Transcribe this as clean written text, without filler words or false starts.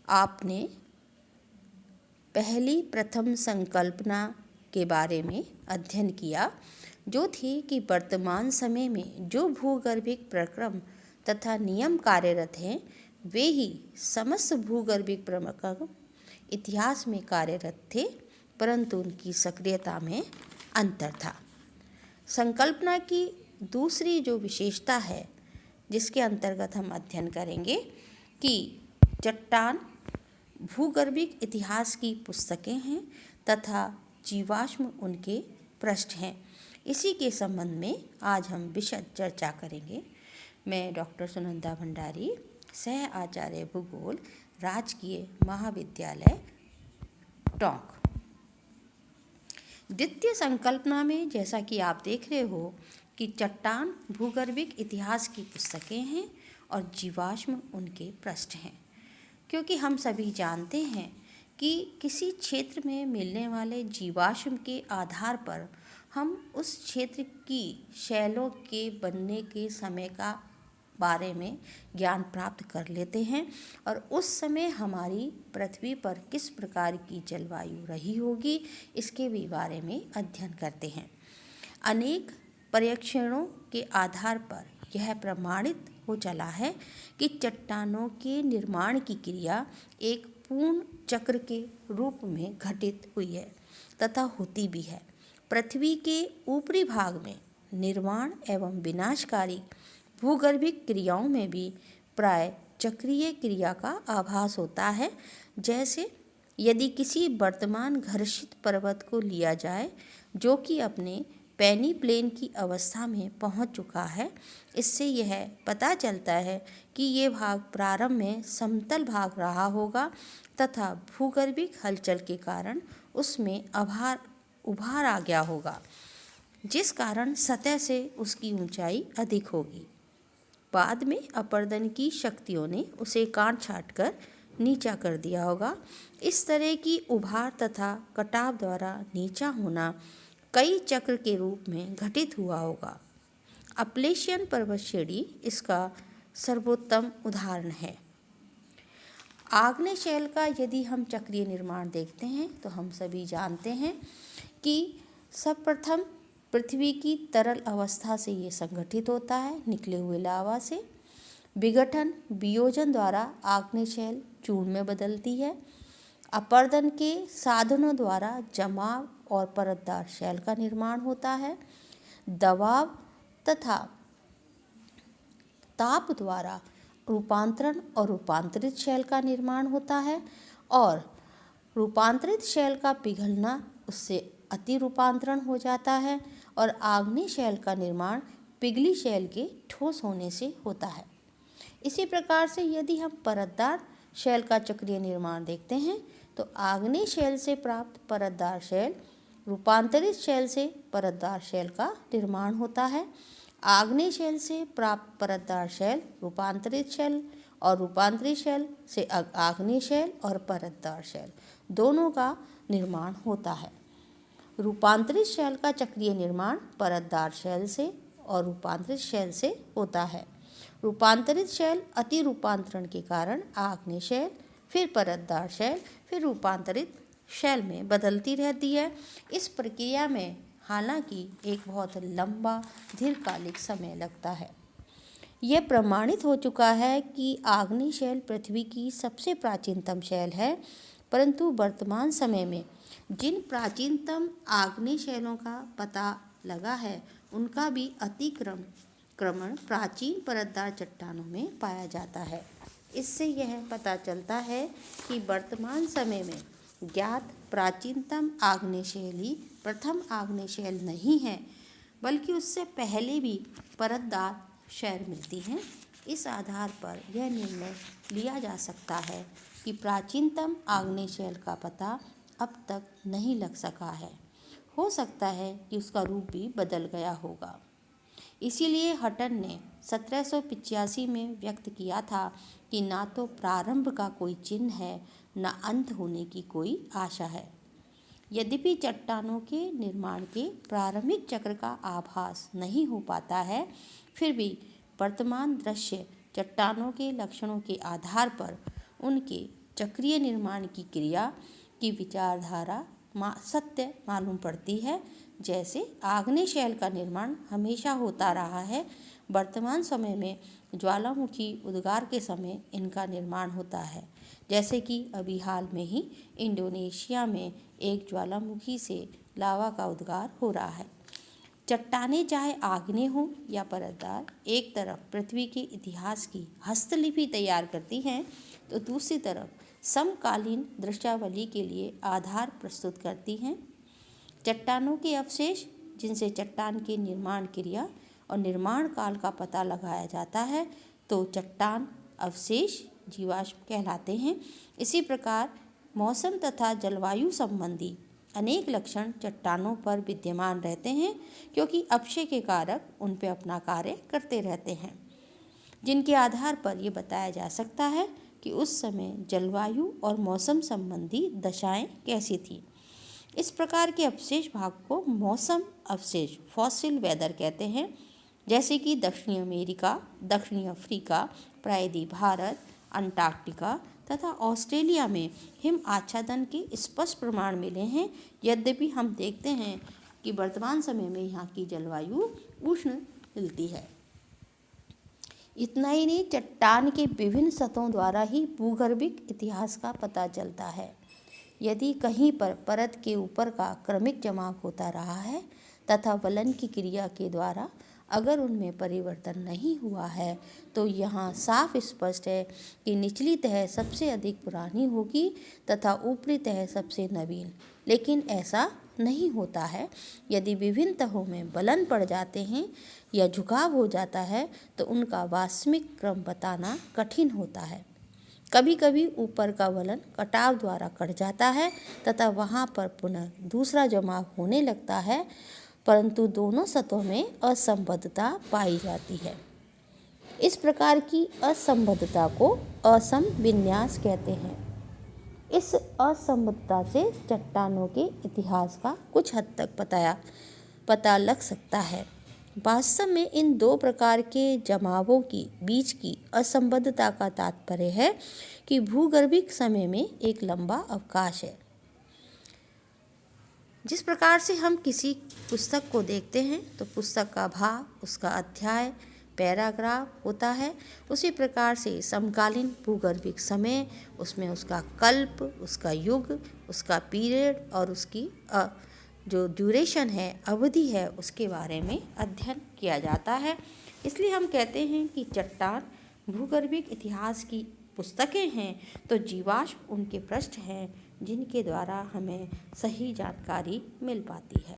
आपने पहली प्रथम संकल्पना के बारे में अध्ययन किया, जो थी कि वर्तमान समय में जो भूगर्भिक प्रक्रम तथा नियम कार्यरत हैं वे ही समस्त भूगर्भिक प्रक्रम इतिहास में कार्यरत थे, परंतु उनकी सक्रियता में अंतर था। संकल्पना की दूसरी जो विशेषता है जिसके अंतर्गत हम अध्ययन करेंगे कि चट्टान भूगर्भिक इतिहास की पुस्तकें हैं तथा जीवाश्म उनके पृष्ठ हैं। इसी के संबंध में आज हम विशद चर्चा करेंगे। मैं डॉक्टर सुनंदा भंडारी, सह आचार्य भूगोल, राजकीय महाविद्यालय टोंक। द्वितीय संकल्पना में जैसा कि आप देख रहे हो कि चट्टान भूगर्भिक इतिहास की पुस्तकें हैं और जीवाश्म उनके पृष्ठ हैं, क्योंकि हम सभी जानते हैं कि किसी क्षेत्र में मिलने वाले जीवाश्म के आधार पर हम उस क्षेत्र की शैलों के बनने के समय का बारे में ज्ञान प्राप्त कर लेते हैं और उस समय हमारी पृथ्वी पर किस प्रकार की जलवायु रही होगी इसके भी बारे में अध्ययन करते हैं। अनेक परीक्षणों के आधार पर यह प्रमाणित हो चला है कि चट्टानों के निर्माण की क्रिया एक पूर्ण चक्र के रूप में घटित हुई है तथा होती भी है। पृथ्वी के ऊपरी भाग में निर्माण एवं विनाशकारी भूगर्भिक क्रियाओं में भी प्राय चक्रीय क्रिया का आभास होता है। जैसे यदि किसी वर्तमान घर्षित पर्वत को लिया जाए जो कि अपने पेनी प्लेन की अवस्था में पहुंच चुका है, इससे यह पता चलता है कि ये भाग प्रारंभ में समतल भाग रहा होगा तथा भूगर्भिक हलचल के कारण उसमें उभार आ गया होगा, जिस कारण सतह से उसकी ऊंचाई अधिक होगी। बाद में अपरदन की शक्तियों ने उसे काट छाट कर नीचा कर दिया होगा। इस तरह की उभार तथा कटाव द्वारा नीचा होना कई चक्र के रूप में घटित हुआ होगा। अपलेशियन पर्वत श्रेणी इसका सर्वोत्तम उदाहरण है। आग्नेय शैल का यदि हम चक्रीय निर्माण देखते हैं तो हम सभी जानते हैं कि सर्वप्रथम पृथ्वी की तरल अवस्था से ये संगठित होता है, निकले हुए लावा से। विघटन वियोजन द्वारा आग्नेय शैल चूर्ण में बदलती है। अपरदन के साधनों द्वारा जमाव और परतदार शैल का निर्माण होता है। दबाव तथा ताप द्वारा रूपांतरण और रूपांतरित शैल का निर्माण होता है और रूपांतरित शैल का पिघलना उससे अति रूपांतरण हो जाता है और आग्नेय शैल का निर्माण पिघली शैल के ठोस होने से होता है। इसी प्रकार से यदि हम परतदार शैल का चक्रीय निर्माण देखते हैं तो आग्नेय शैल से प्राप्त परतदार शैल रूपांतरित शैल से परतदार शैल का निर्माण होता है। आग्नेय शैल से प्राप्त परतदार शैल रूपांतरित शैल और रूपांतरित शैल से आग्नेय शैल और परतदार शैल दोनों का निर्माण होता है। रूपांतरित शैल का चक्रीय निर्माण परतदार शैल से और रूपांतरित शैल से होता है। रूपांतरित शैल अति रूपांतरण के कारण आग्नेय शैल, फिर परतदार शैल, फिर रूपांतरित शैल में बदलती रहती है। इस प्रक्रिया में हालांकि एक बहुत लंबा दीर्घकालिक समय लगता है। यह प्रमाणित हो चुका है कि आग्नेय शैल पृथ्वी की सबसे प्राचीनतम शैल है, परंतु वर्तमान समय में जिन प्राचीनतम आग्नेय शैलों का पता लगा है उनका भी अतिक्रमण प्राचीन परतदार चट्टानों में पाया जाता है। इससे यह पता चलता है कि वर्तमान समय में ज्ञात प्राचीनतम आग्नेय शैल ही प्रथम आग्नेय शैल नहीं है, बल्कि उससे पहले भी परतदार शैल मिलती हैं। इस आधार पर यह निर्णय लिया जा सकता है कि प्राचीनतम आग्नेय शैल का पता अब तक नहीं लग सका है। हो सकता है कि उसका रूप भी बदल गया होगा। इसीलिए हटन ने 1785 में व्यक्त किया था कि ना तो प्रारंभ का कोई चिन्ह है, न अंत होने की कोई आशा है। यद्यपि चट्टानों के निर्माण के प्रारंभिक चक्र का आभास नहीं हो पाता है, फिर भी वर्तमान दृश्य चट्टानों के लक्षणों के आधार पर उनके चक्रीय निर्माण की क्रिया की विचारधारा सत्य मालूम पड़ती है। जैसे आग्नेय शैल का निर्माण हमेशा होता रहा है, वर्तमान समय में ज्वालामुखी उद्गार के समय इनका निर्माण होता है। जैसे कि अभी हाल में ही इंडोनेशिया में एक ज्वालामुखी से लावा का उद्गार हो रहा है। चट्टानें चाहे आग्नेय हो या परतदार, एक तरफ पृथ्वी के इतिहास की हस्तलिपि तैयार करती हैं तो दूसरी तरफ समकालीन दृश्यावली के लिए आधार प्रस्तुत करती हैं। चट्टानों के अवशेष, जिनसे चट्टान के निर्माण क्रिया और निर्माण काल का पता लगाया जाता है, तो चट्टान अवशेष जीवाश्म कहलाते हैं। इसी प्रकार मौसम तथा जलवायु संबंधी अनेक लक्षण चट्टानों पर विद्यमान रहते हैं, क्योंकि अपक्षय के कारक उन पर अपना कार्य करते रहते हैं, जिनके आधार पर ये बताया जा सकता है कि उस समय जलवायु और मौसम संबंधी दशाएं कैसी थी। इस प्रकार के अवशेष भाग को मौसम अवशेष फॉसिल वेदर कहते हैं। जैसे कि दक्षिणी अमेरिका, दक्षिणी अफ्रीका, प्रायद्वीप भारत, अंटार्कटिका तथा ऑस्ट्रेलिया में हिम आच्छादन के स्पष्ट प्रमाण मिले हैं। यद्यपि हम देखते हैं कि वर्तमान समय में यहाँ की जलवायु उष्ण मिलती है। इतना ही नहीं, चट्टान के विभिन्न सतहों द्वारा ही भूगर्भिक इतिहास का पता चलता है। यदि कहीं पर परत के ऊपर का क्रमिक जमाव होता रहा है तथा वलन की क्रिया के द्वारा अगर उनमें परिवर्तन नहीं हुआ है, तो यहाँ साफ स्पष्ट है कि निचली तह सबसे अधिक पुरानी होगी तथा ऊपरी तह सबसे नवीन। लेकिन ऐसा नहीं होता है। यदि विभिन्न तहों में वलन पड़ जाते हैं या झुकाव हो जाता है तो उनका वास्तविक क्रम बताना कठिन होता है। कभी कभी ऊपर का वलन कटाव द्वारा कट जाता है तथा वहाँ पर पुनः दूसरा जमाव होने लगता है, परंतु दोनों सतहों में असंबद्धता पाई जाती है। इस प्रकार की असंबद्धता को असम विन्यास कहते हैं। इस असंबद्धता से चट्टानों के इतिहास का कुछ हद तक पता लग सकता है। वास्तव में इन दो प्रकार के जमावों की बीच की असंबद्धता का तात्पर्य है कि भूगर्भिक समय में एक लंबा अवकाश है। जिस प्रकार से हम किसी पुस्तक को देखते हैं तो पुस्तक का भाग, उसका अध्याय, पैराग्राफ होता है, उसी प्रकार से समकालीन भूगर्भिक समय, उसमें उसका कल्प, उसका युग, उसका पीरियड और उसकी जो ड्यूरेशन है, अवधि है, उसके बारे में अध्ययन किया जाता है। इसलिए हम कहते हैं कि चट्टान भूगर्भिक इतिहास की पुस्तकें हैं, तो जीवाश्म उनके पृष्ठ हैं जिनके द्वारा हमें सही जानकारी मिल पाती है।